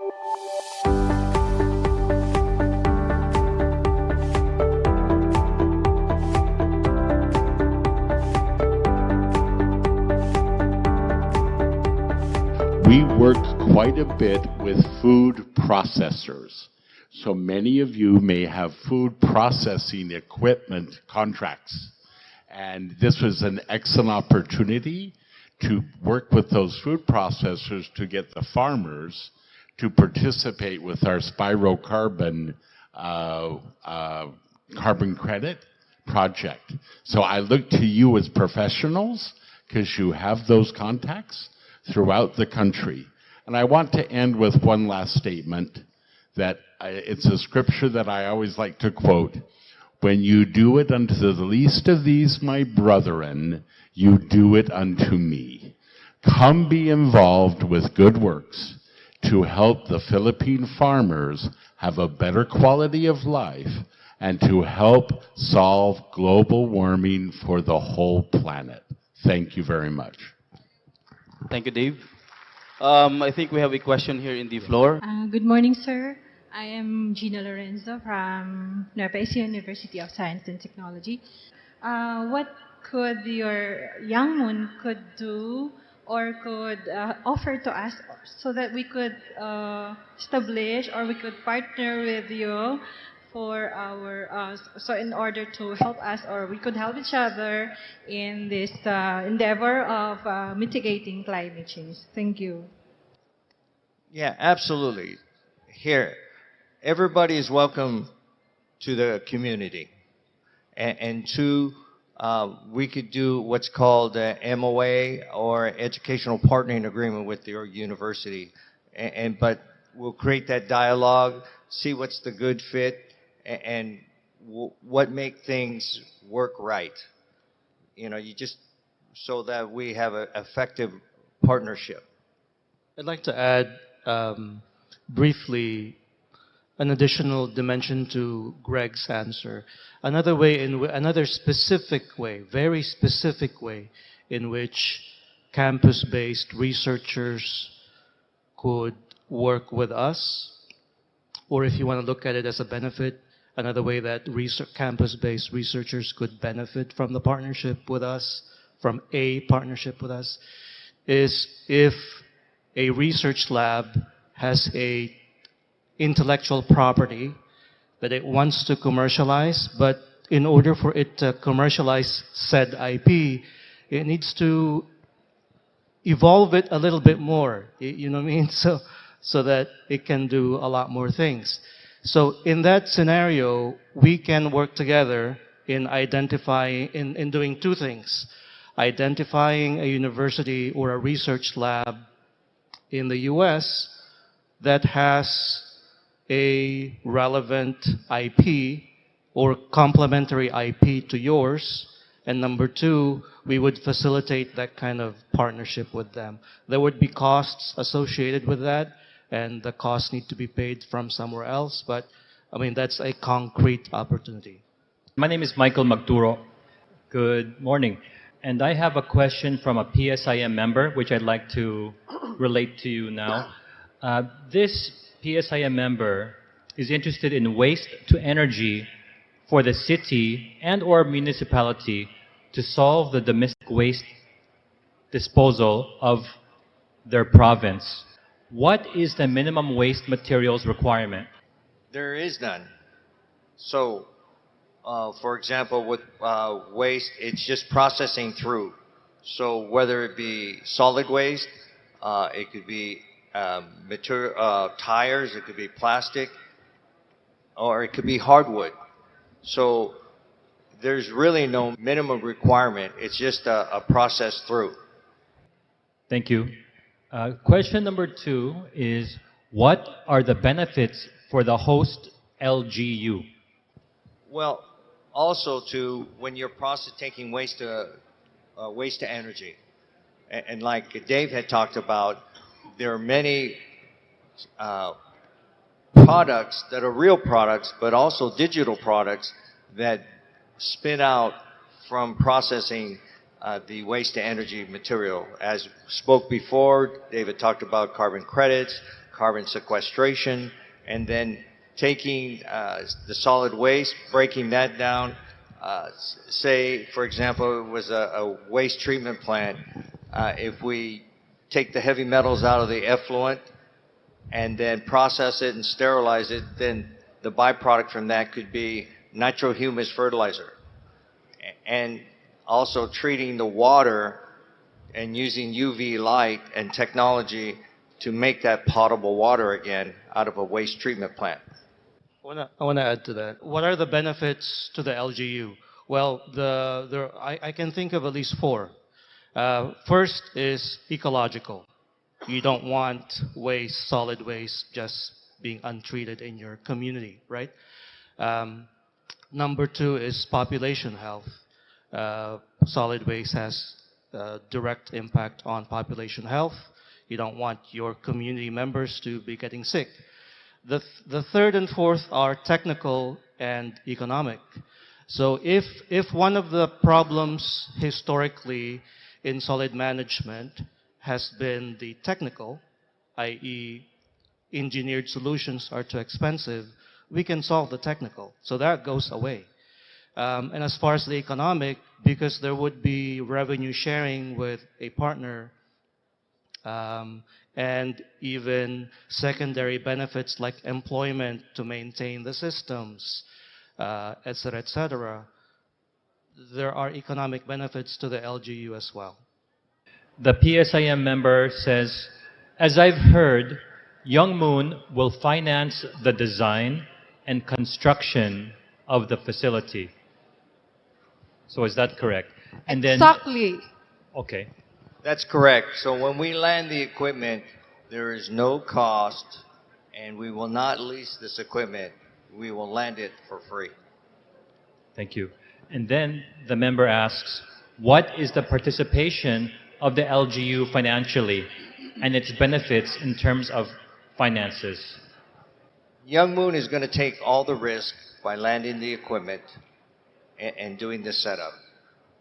We work quite a bit with food processors. So many of you may have food processing equipment contracts. And this was an excellent opportunity to work with those food processors to get the farmers to participate with our spirocarbon carbon credit project. So I look to you as professionals because you have those contacts throughout the country. And I want to end with one last statement that it's a scripture that I always like to quote. When you do it unto the least of these, my brethren, you do it unto me. Come be involved with good works to help the Philippine farmers have a better quality of life and to help solve global warming for the whole planet. Thank you very much. Thank you, Dave. I think we have a question here in the floor. Good morning, sir. I am Gina Lorenzo from Nueva University of Science and Technology. What could your young moon could do or could offer to us so that we could establish or we could partner with you for our so in order to help us or we could help each other in this endeavor of mitigating climate change. Thank you. Yeah, absolutely. Here, everybody is welcome to the community. And two, we could do what's called a MOA or educational partnering agreement with your university. But we'll create that dialogue, see what's the good fit, and what make things work right. You know, you just so that we have an effective partnership. I'd like to add briefly an additional dimension to Greg's answer. Another specific way, very specific way, in which campus-based researchers could work with us, or if you want to look at it as a benefit, another way that campus-based researchers could benefit from the partnership with us, from a partnership with us, is if a research lab has a intellectual property that it wants to commercialize, but in order for it to commercialize said IP, it needs to evolve it a little bit more, you know what I mean? So that it can do a lot more things. So in that scenario, we can work together in identifying, in doing two things. Identifying a university or a research lab in the US that has a relevant IP or complementary IP to yours. And number two, we would facilitate that kind of partnership with them. There would be costs associated with that, and the costs need to be paid from somewhere else. But, I mean, that's a concrete opportunity. My name is Michael Magturo. Good morning. And I have a question from a PSIM member, which I'd like to relate to you now. This PSIM member is interested in waste to energy for the city and or municipality to solve the domestic waste disposal of their province. What is the minimum waste materials requirement? There is none. So, for example, with waste, it's just processing through. So whether it be solid waste, it could be material, tires, it could be plastic, or it could be hardwood. So there's really no minimum requirement. It's just a process through. Thank you. Question number 2 is, what are the benefits for the host LGU? Well, also when you're taking waste to energy, and like Dave had talked about, there are many products that are real products, but also digital products that spin out from processing the waste to energy material. As spoke before, David talked about carbon credits, carbon sequestration, and then taking the solid waste, breaking that down. Say, for example, it was a waste treatment plant. If we take the heavy metals out of the effluent and then process it and sterilize it, then the byproduct from that could be nitrohumus fertilizer. And also treating the water and using UV light and technology to make that potable water again out of a waste treatment plant. I want to add to that. What are the benefits to the LGU? Well, I can think of at least four. First is ecological. You don't want waste, solid waste, just being untreated in your community, right? Number two is population health. Solid waste has direct impact on population health. You don't want your community members to be getting sick. The third and fourth are technical and economic. So if one of the problems historically in solid management has been the technical, i.e. engineered solutions are too expensive, we can solve the technical. So that goes away. And as far as the economic, because there would be revenue sharing with a partner, and even secondary benefits like employment to maintain the systems, et cetera, there are economic benefits to the LGU as well. The PSIM member says, as I've heard, Young Moon will finance the design and construction of the facility. So is that correct? And Exactly. Then, okay. That's correct. So when we land the equipment, there is no cost, and we will not lease this equipment. We will land it for free. Thank you. And then the member asks, what is the participation of the LGU financially and its benefits in terms of finances? Young Moon is going to take all the risk by landing the equipment and doing the setup.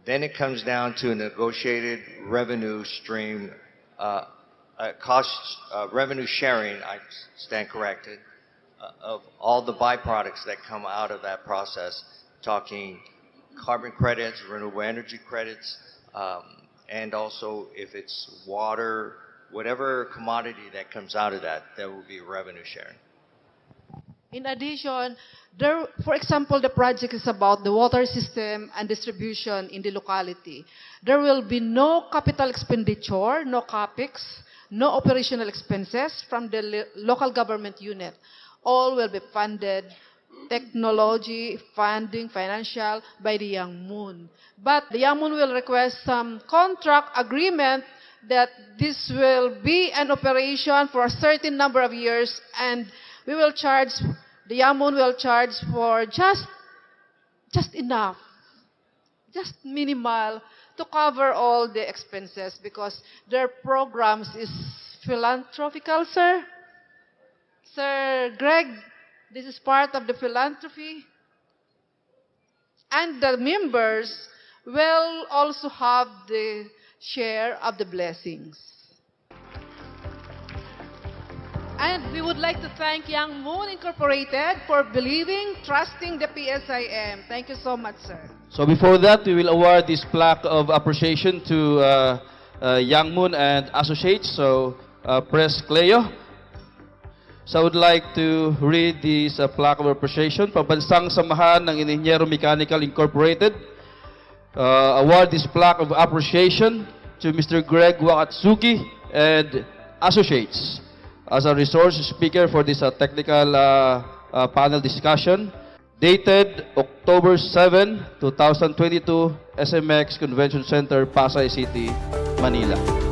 Then it comes down to a negotiated revenue stream, revenue sharing, I stand corrected, of all the byproducts that come out of that process, talking carbon credits, renewable energy credits, and also if it's water, whatever commodity that comes out of that, there will be revenue sharing. In addition, for example, the project is about the water system and distribution in the locality. There will be no capital expenditure, no CAPEX, no operational expenses from the local government unit. All will be funded, technology, funding, financial, by the Young Moon. But the Young Moon will request some contract agreement that this will be an operation for a certain number of years, and we will charge, the Young Moon will charge for just enough, just minimal, to cover all the expenses, because their programs is philanthropical, sir. Sir Greg, this is part of the philanthropy. And the members will also have the share of the blessings. And we would like to thank Young Moon Incorporated for believing, trusting the PSIM. Thank you so much, sir. So before that, we will award this plaque of appreciation to Young Moon and Associates. So Press Cleo. So I would like to read this plaque of appreciation. Pambansang Samahan ng Inhinyero Mechanical Incorporated. Award this plaque of appreciation to Mr. Greg Wakatsuki and Associates as a resource speaker for this technical panel discussion. Dated October 7, 2022, SMX Convention Center, Pasay City, Manila.